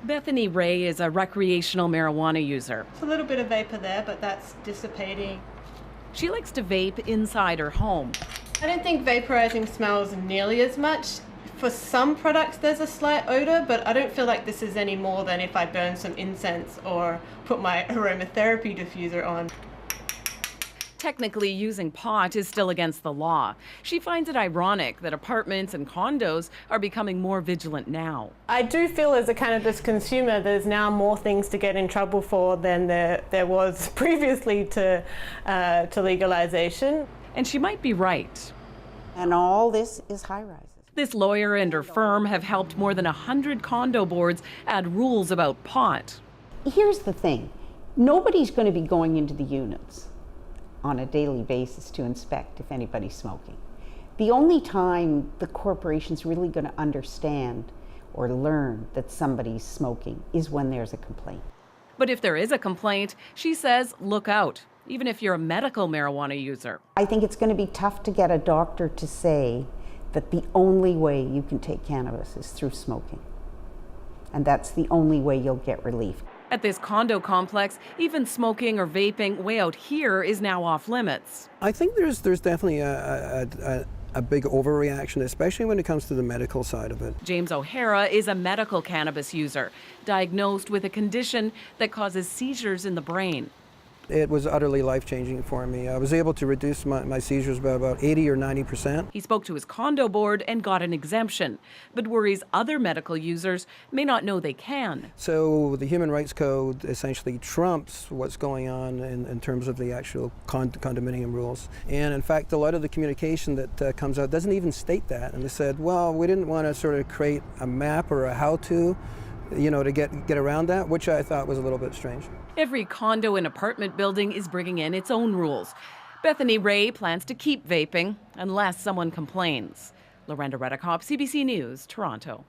Bethany Ray is a recreational marijuana user. It's a little bit of vapor there, but that's dissipating. She likes to vape inside her home. I don't think vaporizing smells nearly as much. For some products there's a slight odor, but I don't feel like this is any more than if I burn some incense or put my aromatherapy diffuser on. Technically, using pot is still against the law. She finds it ironic that apartments and condos are becoming more vigilant now. I do feel as a cannabis consumer there's now more things to get in trouble for than there was previously to legalization. And she might be right. And all this is high-rises. This lawyer and her firm have helped more than 100 condo boards add rules about pot. Here's the thing. Nobody's going to be going into the units on a daily basis to inspect if anybody's smoking. The only time the corporation's really going to understand or learn that somebody's smoking is when there's a complaint. But if there is a complaint, she says, look out, even if you're a medical marijuana user. I think it's going to be tough to get a doctor to say that the only way you can take cannabis is through smoking. And that's the only way you'll get relief. At this condo complex, even smoking or vaping way out here is now off limits. I think there's definitely a big overreaction, especially when it comes to the medical side of it. James O'Hara is a medical cannabis user, diagnosed with a condition that causes seizures in the brain. It was utterly life-changing for me. I was able to reduce my seizures by about 80 or 90%. He spoke to his condo board and got an exemption, but worries other medical users may not know they can. So the Human Rights Code essentially trumps what's going on in terms of the actual condominium rules. And in fact, a lot of the communication that comes out doesn't even state that. And they said, well, we didn't want to sort of create a map or a how-to, to get around that, which I thought was a little bit strange. Every condo and apartment building is bringing in its own rules. Bethany Ray plans to keep vaping unless someone complains. Lorenda Redekop, CBC News, Toronto.